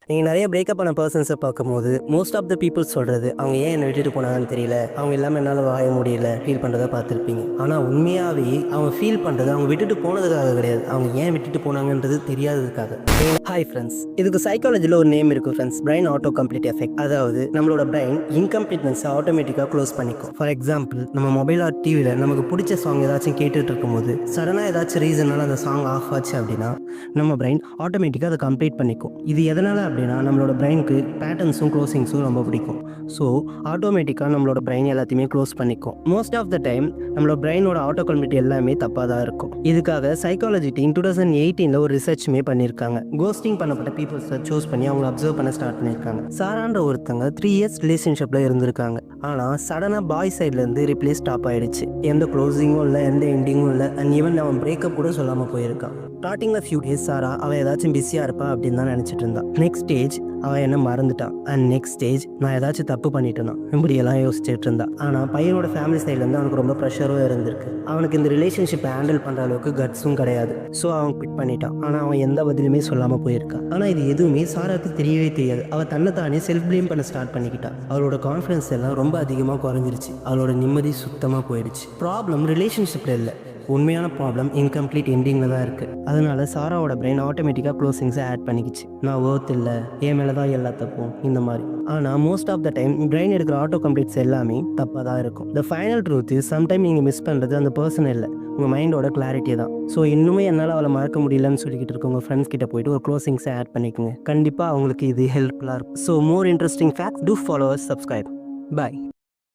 நீங்கள் நிறைய பிரேக்கப் ஆன பர்சன்ஸை பார்க்கும்போது மோஸ்ட் ஆஃப் த பீப்புள்ஸ் சொல்கிறது அவங்க ஏன் என்னை விட்டுட்டு போனாங்கன்னு தெரியல, அவங்க இல்லாமல் என்னால் வாழ முடியல ஃபீல் பண்ணுறதை பார்த்துருப்பீங்க. ஆனால் உண்மையாகவே அவங்க ஃபீல் பண்ணுறது அவங்க விட்டுட்டு போனதுக்காக கிடையாது, அவங்க ஏன் விட்டுட்டு போனாங்கன்றது தெரியாததுக்காக. ஹாய் ஃப்ரெண்ட்ஸ், இதுக்கு சைக்காலஜியில் ஒரு நேம் இருக்குது friends, brain auto complete effect. அதாவது நம்மளோட பிரைன் இன்கம்ப்ளீட்னஸை ஆட்டோமேட்டிக்காக க்ளோஸ் பண்ணிக்கும். ஃபார் எக்ஸாம்பிள், நம்ம மொபைல் ஆர் டிவியில் நமக்கு பிடிச்ச சாங் ஏதாச்சும் கேட்டுட்டு இருக்கும்போது சடனாக ஏதாச்சும் ரீசனால் அந்த சாங் ஆஃப் ஆச்சு அப்படின்னா நம்ம பிரைன் ஆட்டோமேட்டிக்காக அதை கம்ப்ளீட் பண்ணிக்கும். இது எதனால் அப்படின்னா நம்மளோட பிரெயினுக்கு பேட்டர்ன்ஸும் க்ளோசிங்ஸும் ரொம்ப பிடிக்கும். ஸோ ஆட்டோமேட்டிக்காக நம்மளோட பிரெயின் எல்லாத்தையுமே க்ளோஸ் பண்ணிக்கும். மோஸ்ட் ஆஃப் த டைம் நம்மளோட பிரெயினோட ஆட்டோ கம்ப்ளீட் எல்லாமே தப்பாக தான் இருக்கும். இதுக்காக சைக்காலஜி டீம் 2018 ஒரு ரிசர்ச்சுமே பண்ணியிருக்காங்க. கோஸ்டிங் பண்ணப்பட்ட பீப்புள்ஸை சூஸ் பண்ணி அவங்களை அப்சர்வ் பண்ண ஸ்டார்ட் பண்ணியிருக்காங்க. சாரான்ற ஒருத்தங்க 3 இயர்ஸ் ரிலேஷன்ஷிப்பில் இருந்திருக்காங்க. ஆனால் சடனாக பாய் சைட்லேருந்து ரிப்ளேஸ் ஸ்டாப் ஆகிடுச்சு. எந்த க்ளோசிங்கும் இல்லை, எந்த எண்டிங்கும் இல்லை, அண்ட் ஈவன் அவன் பிரேக்கப் கூட சொல்லாமல் போயிருக்கான். ஸ்டார்டிங்கில் ஃபியூ டேஸ் சாரா அவள் ஏதாச்சும் பிஸியாக இருப்பா அப்படின்னு தான் நினச்சிட்டு இருந்தான். நெக்ஸ்ட் ஸ்டேஜ் அவன் என்ன மறந்துட்டான். அண்ட் நெக்ஸ்ட் ஸ்டேஜ் நான் ஏதாச்சும் தப்பு பண்ணிட்டேனா இப்படியெல்லாம் யோசிச்சுட்டு இருந்தான். ஆனால் பையனோட ஃபேமிலி சைட்லேருந்து அவனுக்கு ரொம்ப ப்ரெஷரும் இருந்திருக்கு. அவனுக்கு இந்த ரிலேஷன்ஷிப்பை ஹேண்டில் பண்ணுற அளவுக்கு கட்ஸும் கிடையாது. ஸோ அவன் குவிட் பண்ணிட்டான். ஆனால் அவன் எந்த பதிலுமே சொல்லாமல் போயிருக்கான். ஆனால் இது எதுவுமே சாராவுக்கு தெரியவே தெரியாது. அவள் தன்னைத்தானே செல்ஃப் ப்ளேம் பண்ண ஸ்டார்ட் பண்ணிக்கிட்டான். அவளோட கான்ஃபிடன்ஸ் எல்லாம் ரொம்ப அதிகமாக குறைஞ்சிருச்சு. அவளோட நிம்மதி சுத்தமாக போயிடுச்சு. ப்ராப்ளம் ரிலேஷன்ஷிப்பில் இல்லை, உண்மையான ப்ராப்ளம் இன்கம்ப்ளீட் எண்டிங்கில் தான் இருக்குது. அதனால சாராவோட பிரெயின் ஆட்டோமேட்டிக்காக க்ளோசிங்ஸை ஆட் பண்ணிக்கிச்சு. நான் ஒர்த் இல்லை, என் மேலே தான் எல்லா தப்பும் இந்த மாதிரி. ஆனால் most of the time brain எடுக்கிற ஆட்டோ கம்ப்ளீட்ஸ் எல்லாமே தப்பாக தான் இருக்கும். The final truth is sometime நீங்கள் மிஸ் பண்ணுறது அந்த பர்சன் இல்லை, உங்கள் மைண்டோட கிளாரிட்டி தான். ஸோ இன்னுமே என்னால் அவளை மறக்க முடியலன்னு சொல்லிக்கிட்டு இருக்க உங்கள் ஃப்ரெண்ட்ஸ் கிட்ட போயிட்டு ஒரு க்ளோசிங்ஸை ஆட் பண்ணிக்கோங்க. கண்டிப்பாக அவங்களுக்கு இது ஹெல்ப்ஃபுல்லாக இருக்கும். So more interesting facts, do follow us, subscribe. Bye.